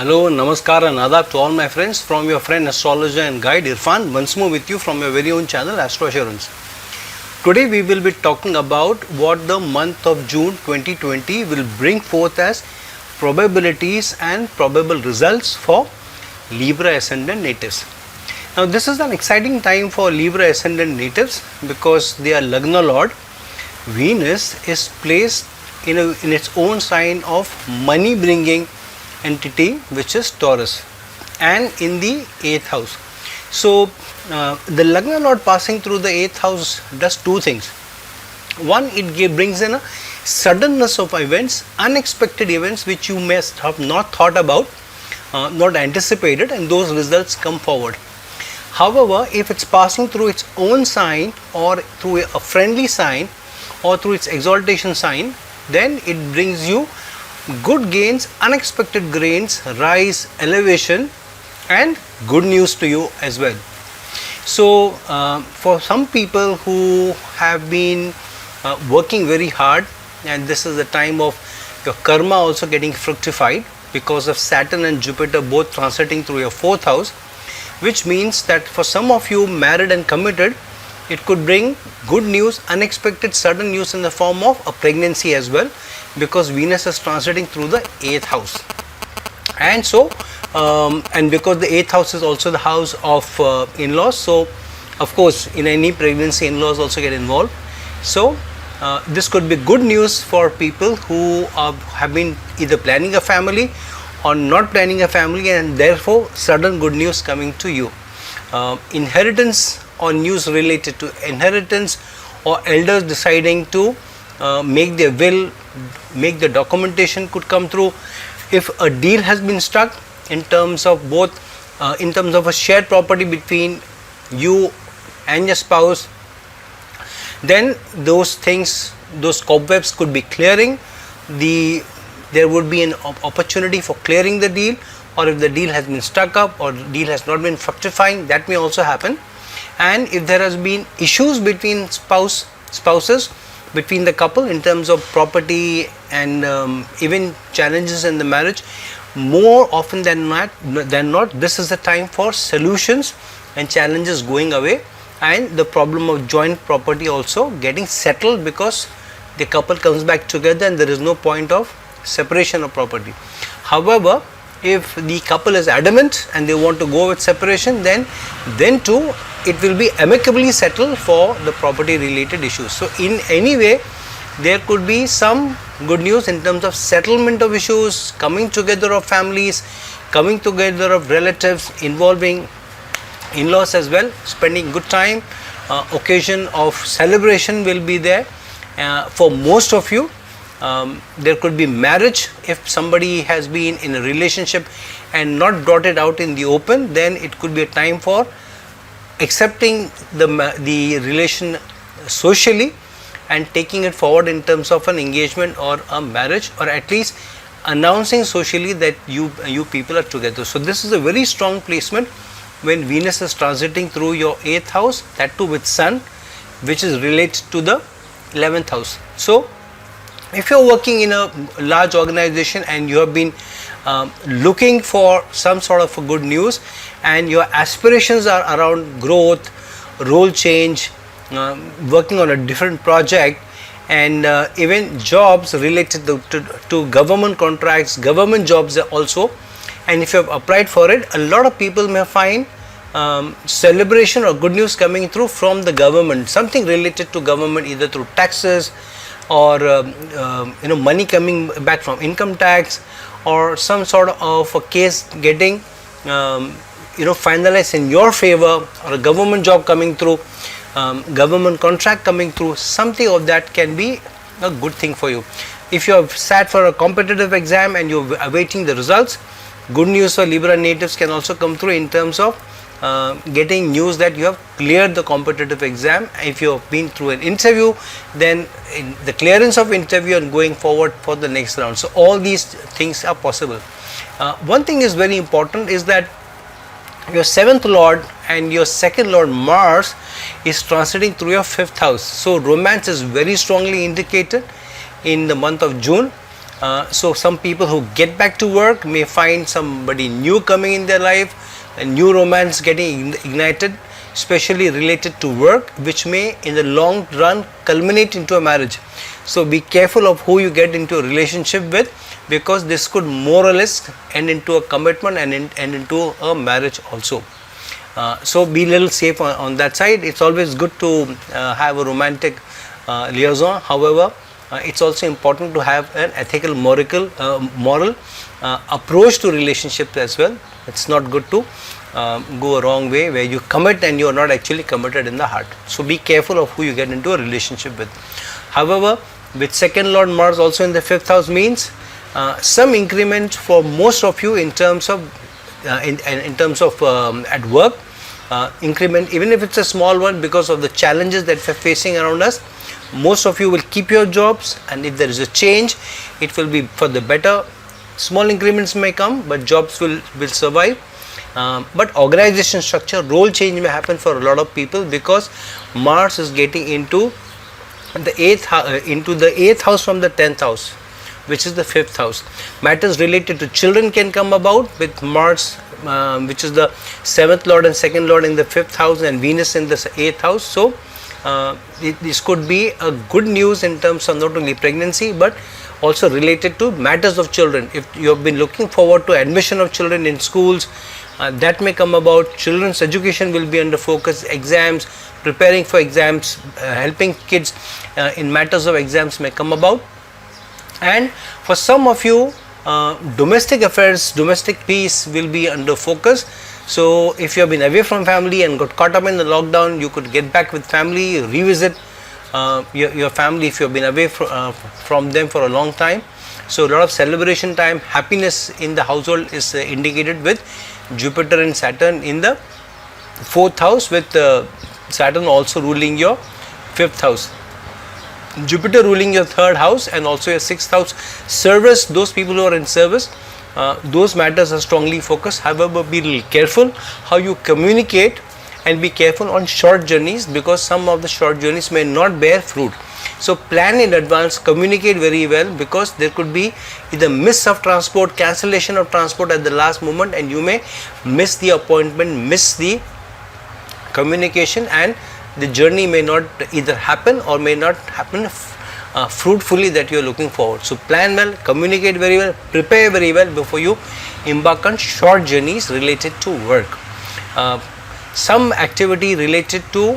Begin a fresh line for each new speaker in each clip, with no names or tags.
Hello, Namaskar and Adab to all my friends from your friend astrologer and guide Irfan once more with you from your very own channel Astro Assurance. Today we will be talking about what the month of June 2020 will bring forth as probabilities and probable results for Libra Ascendant natives. Now this is an exciting time for Libra Ascendant natives because their Lagna Lord Venus is placed in its own sign of money bringing entity, which is Taurus, and in the 8th house. So the Lagna Lord passing through the 8th house does two things. One, it brings in a suddenness of events, unexpected events which you may have not thought about, not anticipated, and those results come forward. However, if it's passing through its own sign or through a friendly sign or through its exaltation sign, then it brings you good gains, unexpected gains, rise, elevation, and good news to you as well. So for some people who have been working very hard, and this is the time of your karma also getting fructified because of Saturn and Jupiter both transiting through your 4th house, which means that for some of you married and committed, it could bring good news, unexpected sudden news in the form of a pregnancy as well, because Venus is transiting through the 8th house. And so and because the 8th house is also the house of in-laws, so of course in any pregnancy in-laws also get involved. So this could be good news for people who have been either planning a family or not planning a family, and therefore sudden good news coming to you. Inheritance or news related to inheritance, or elders deciding to make their will, make the documentation could come through. If a deal has been struck in terms of both, in terms of a shared property between you and your spouse, then those things, those cobwebs could be clearing. There would be an opportunity for clearing the deal, or if the deal has been stuck up or the deal has not been fructifying, that may also happen. And if there has been issues between spouses, between the couple in terms of property and even challenges in the marriage, more often than not, this is the time for solutions and challenges going away, and the problem of joint property also getting settled because the couple comes back together and there is no point of separation of property. However, if the couple is adamant and they want to go with separation, then too it will be amicably settled for the property related issues. So in any way there could be some good news in terms of settlement of issues, coming together of families, coming together of relatives, involving in-laws as well, spending good time, occasion of celebration will be there for most of you. There could be marriage. If somebody has been in a relationship and not brought it out in the open, then it could be a time for accepting the relation socially and taking it forward in terms of an engagement or a marriage, or at least announcing socially that you people are together. So this is a very strong placement when Venus is transiting through your 8th house, that too with Sun, which is related to the 11th house. So if you are working in a large organization and you have been looking for some sort of a good news, and your aspirations are around growth, role change, working on a different project, and even jobs related to government contracts, government jobs also, and if you have applied for it, a lot of people may find celebration or good news coming through from the government, something related to government, either through taxes or money coming back from income tax, or some sort of a case getting finalized in your favor, or a government job coming through, government contract coming through. Something of that can be a good thing for you. If you have sat for a competitive exam and you are awaiting the results, good news for Libra natives can also come through in terms of getting news that you have cleared the competitive exam. If you have been through an interview, then in the clearance of interview and going forward for the next round. So all these things are possible. One thing is very important is that your 7th Lord and your 2nd Lord Mars is transiting through your 5th house. So romance is very strongly indicated in the month of June. So some people who get back to work may find somebody new coming in their life, a new romance getting ignited, especially related to work, which may in the long run culminate into a marriage. So be careful of who you get into a relationship with, because this could more or less end into a commitment and into a marriage also. So be a little safe on that side. It's always good to have a romantic liaison. However, it's also important to have an ethical, moral approach to relationships as well. It's not good to go a wrong way where you commit and you are not actually committed in the heart. So be careful of who you get into a relationship with. However, with second Lord Mars also in the 5th house means some increment for most of you in terms of at work. Increment, even if it's a small one, because of the challenges that we're facing around us. Most of you will keep your jobs, and if there is a change, it will be for the better. Small increments may come, but jobs will survive. But organization structure, role change may happen for a lot of people, because Mars is getting into the 8th house from the 10th house, which is the 5th house. Matters related to children can come about with Mars, which is the 7th lord and 2nd lord in the 5th house, and Venus in the 8th house. So this could be a good news in terms of not only pregnancy but also related to matters of children. If you have been looking forward to admission of children in schools, that may come about. Children's education will be under focus. Exams, preparing for exams, helping kids in matters of exams may come about. And for some of you, domestic affairs, domestic peace will be under focus. So if you have been away from family and got caught up in the lockdown, you could get back with family, revisit your family if you have been away from them for a long time. So a lot of celebration time, happiness in the household is indicated with Jupiter and Saturn in the 4th house, with Saturn also ruling your 5th house. Jupiter ruling your 3rd house and also your 6th house. Service, those people who are in service, those matters are strongly focused. However, be a little careful how you communicate, and be careful on short journeys, because some of the short journeys may not bear fruit. So plan in advance, communicate very well, because there could be either miss of transport, cancellation of transport at the last moment, and you may miss the appointment, miss the communication, and the journey may not either happen or may not happen fruitfully that you are looking forward. So plan well, communicate very well, prepare very well before you embark on short journeys related to work. Some activity related to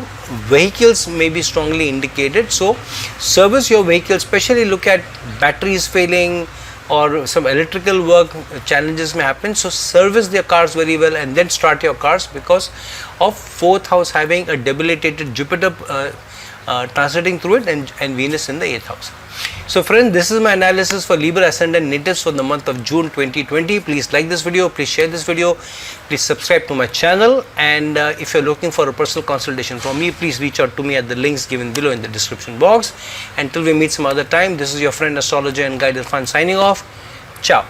vehicles may be strongly indicated. So service your vehicle, especially look at batteries failing or some electrical work challenges may happen. So service their cars very well and then start your cars, because of 4th house having a debilitated Jupiter transiting through it, and Venus in the 8th house. So friends, this is my analysis for Libra Ascendant natives for the month of June 2020. Please like this video, please share this video, please subscribe to my channel, and if you are looking for a personal consultation from me, please reach out to me at the links given below in the description box. Until we meet some other time, this is your friend, astrologer and guide Irfan signing off. Ciao.